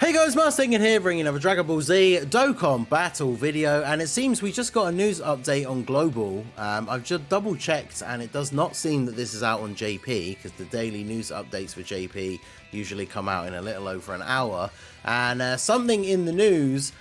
Hey guys, Mustang here, bringing another Dragon Ball Z Dokkan battle video, and it seems we just got a news update on Global. I've just double checked, and it does not seem that this is out on JP, because the daily news updates for JP usually come out in a little over an hour, and something in the news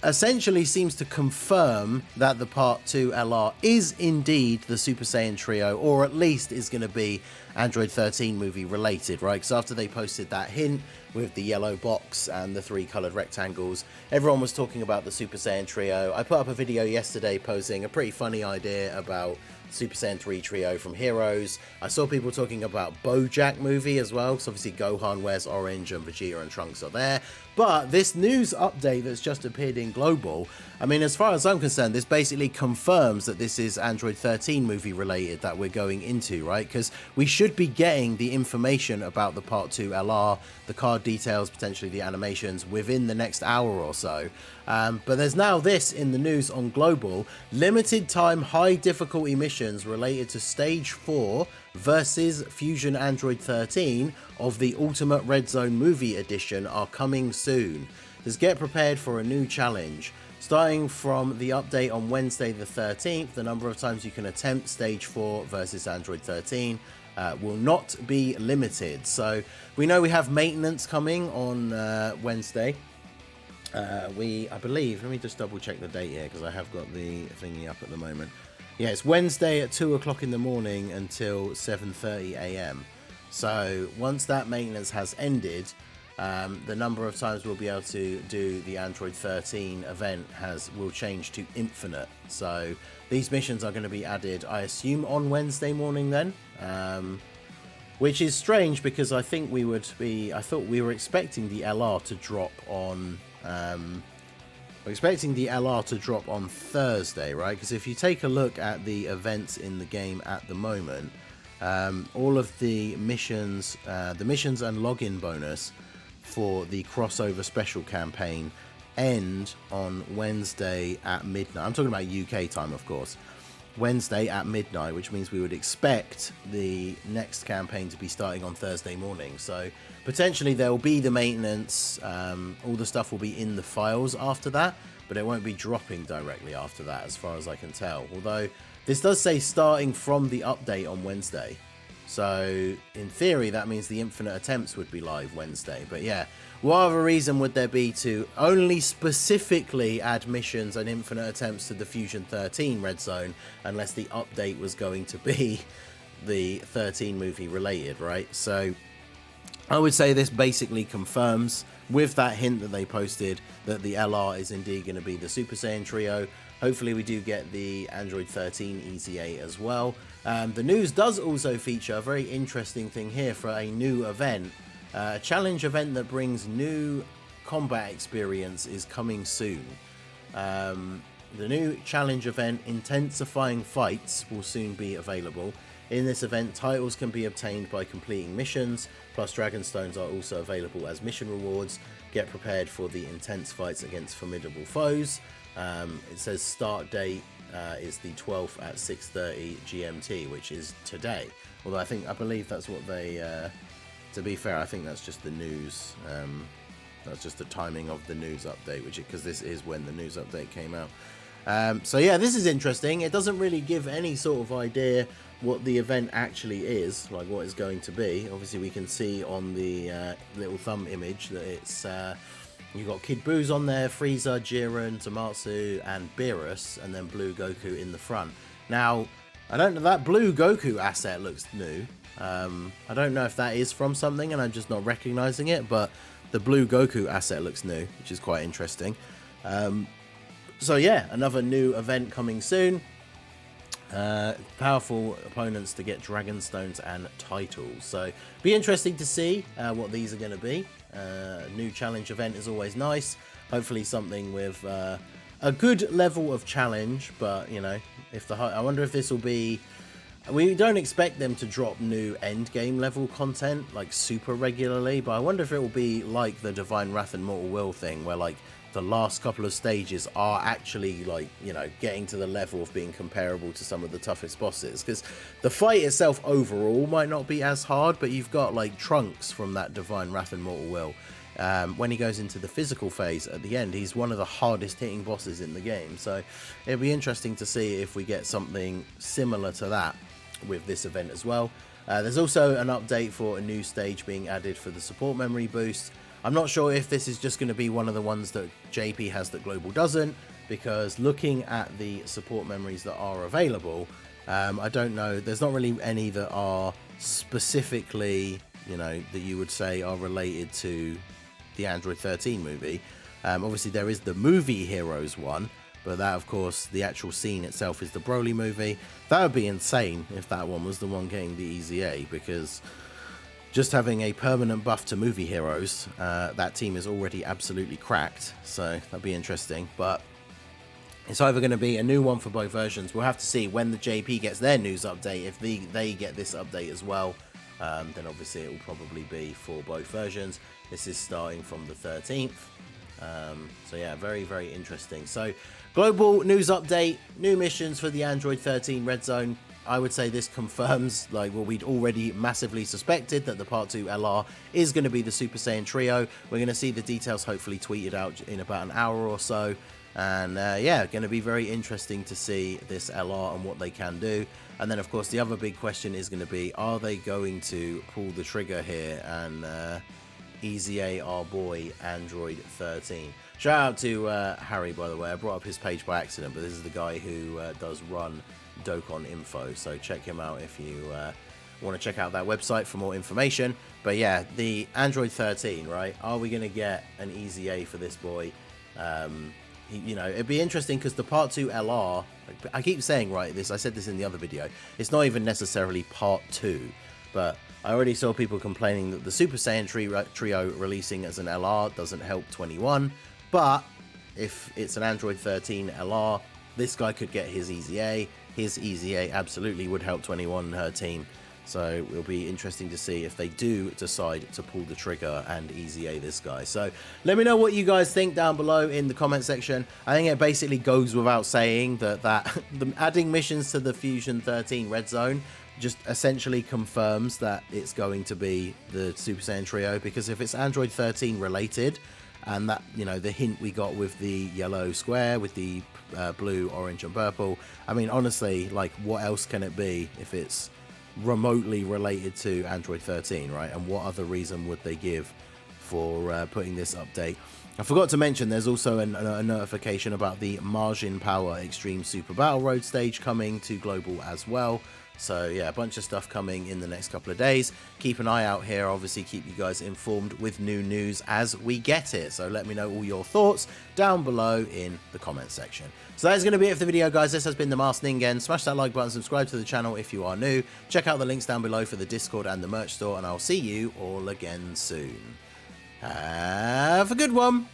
essentially seems to confirm that the Part 2 LR is indeed the Super Saiyan trio, or at least is going to be Android 13 movie related, right? Because after they posted that hint with the yellow box and the 3 coloured rectangles, everyone was talking about the Super Saiyan trio. I put up a video yesterday posing a pretty funny idea about Super Saiyan 3 trio from Heroes. I saw people talking about BoJack movie as well, because obviously Gohan wears orange and Vegeta and Trunks are there. But this news update that's just appeared in Global, I mean, as far as I'm concerned, this basically confirms that this is Android 13 movie related that we're going into, right? Because we should be getting the information about the Part 2 LR, the card details, potentially the animations, within the next hour or so. But there's now this in the news on Global: limited time high difficulty missions related to Stage 4 versus Fusion Android 13 of the Ultimate Red Zone Movie Edition are coming soon. Just get prepared for a new challenge. Starting from the update on Wednesday the 13th, the number of times you can attempt Stage 4 versus Android 13 will not be limited. So we know we have maintenance coming on Wednesday. I believe, let me just double check the date here, because I have got the thingy up at the moment. Yeah, it's Wednesday at 2 o'clock in the morning until 7:30 a.m. So once that maintenance has ended, the number of times we'll be able to do the Android 13 event will change to infinite. So these missions are going to be added, I assume, on Wednesday morning then, which is strange because I thought we were expecting the LR to drop on Thursday, right? Because if you take a look at the events in the game at the moment, all of the missions and login bonus for the crossover special campaign end on Wednesday at midnight. I'm talking about UK time, of course. Wednesday at midnight, which means we would expect the next campaign to be starting on Thursday morning. So potentially there will be the maintenance, all the stuff will be in the files after that, but it won't be dropping directly after that, as far as I can tell. Although this does say starting from the update on Wednesday. So in theory, that means the infinite attempts would be live Wednesday. But yeah, what other reason would there be to only specifically add missions and infinite attempts to the Fusion 13 Red Zone, unless the update was going to be the 13 movie related, right? So I would say this basically confirms, with that hint that they posted, that the LR is indeed going to be the Super Saiyan trio. Hopefully we do get the Android 13 EZA as well. The news does also feature a very interesting thing here for a new event. A challenge event that brings new combat experience is coming soon. The new challenge event, Intensifying Fights, will soon be available. In this event, titles can be obtained by completing missions, plus Dragon Stones are also available as mission rewards. Get prepared for the intense fights against formidable foes. It says start date is the 12th at 6:30 GMT, which is today. Although I believe that's what they, to be fair, I think that's just the news. That's just the timing of the news update, because this is when the news update came out. So yeah, this is interesting. It doesn't really give any sort of idea what the event actually is, like what it's going to be. Obviously we can see on the little thumb image that it's you've got Kid Boo's on there, Frieza, Jiren, Zamasu and Beerus, and then Blue Goku in the front. Now I don't know, that Blue Goku asset looks new. I don't know if that is from something and I'm just not recognizing it, but the Blue Goku asset looks new, which is quite interesting. So yeah, another new event coming soon. Powerful opponents to get Dragon Stones and titles. So be interesting to see what these are going to be. New challenge event is always nice. Hopefully something with a good level of challenge. But you know, I wonder if this will be. We don't expect them to drop new end game level content like super regularly, but I wonder if it will be like the Divine Wrath and Mortal Will thing, where like the last couple of stages are actually, like, you know, getting to the level of being comparable to some of the toughest bosses. Because the fight itself overall might not be as hard, but you've got like Trunks from that Divine Wrath and Mortal Will when he goes into the physical phase at the end, he's one of the hardest hitting bosses in the game. So it'll be interesting to see if we get something similar to that with this event as well. There's also an update for a new stage being added for the support memory boost. I'm not sure if this is just going to be one of the ones that JP has that Global doesn't, because looking at the support memories that are available, I don't know, there's not really any that are specifically, you know, that you would say are related to the Android 13 movie. Obviously there is the movie Heroes one, but that, of course, the actual scene itself is the Broly movie. That would be insane if that one was the one getting the Easy A, because just having a permanent buff to movie Heroes, that team is already absolutely cracked, so that'd be interesting. But it's either going to be a new one for both versions. We'll have to see when the JP gets their news update. If they get this update as well, then obviously it will probably be for both versions. This is starting from the 13th. So yeah, very, very interesting. So global news update, new missions for the Android 13 Red Zone. I would say this confirms like what we'd already massively suspected, that the Part 2 LR is going to be the Super Saiyan Trio. We're going to see the details hopefully tweeted out in about an hour or so. And yeah, going to be very interesting to see this LR and what they can do. And then, of course, the other big question is going to be, are they going to pull the trigger here and Easy A our boy Android 13? Shout out to Harry, by the way. I brought up his page by accident, but this is the guy who does run Dokkan Info, so check him out if you want to check out that website for more information. But yeah, the Android 13, right? Are we going to get an Easy A for this boy? You know, it'd be interesting because the Part 2 LR, I keep saying, right, this, I said this in the other video, it's not even necessarily Part 2, but I already saw people complaining that the Super Saiyan Trio releasing as an LR doesn't help 21, but if it's an Android 13 LR, this guy could get his Easy A. His Easy A absolutely would help 21 and her team. So it'll be interesting to see if they do decide to pull the trigger and Easy A this guy. So let me know what you guys think down below in the comment section. I think it basically goes without saying that adding missions to the Fusion 13 Red Zone just essentially confirms that it's going to be the Super Saiyan Trio, because if it's Android 13 related, and that, you know, the hint we got with the yellow square with the blue, orange and purple, I mean, honestly, like, what else can it be if it's remotely related to Android 13, right? And what other reason would they give for putting this update? I forgot to mention there's also a notification about the Margin Power Extreme Super Battle Road stage coming to global as well. So yeah, a bunch of stuff coming in the next couple of days. Keep an eye out here, obviously keep you guys informed with new news as we get it. So let me know all your thoughts down below in the comments section. So that's going to be it for the video, guys. This has been the Masked Ningen. Smash that like button, subscribe to the channel if you are new. Check out the links down below for the Discord and the merch store, and I'll see you all again soon. Have a good one.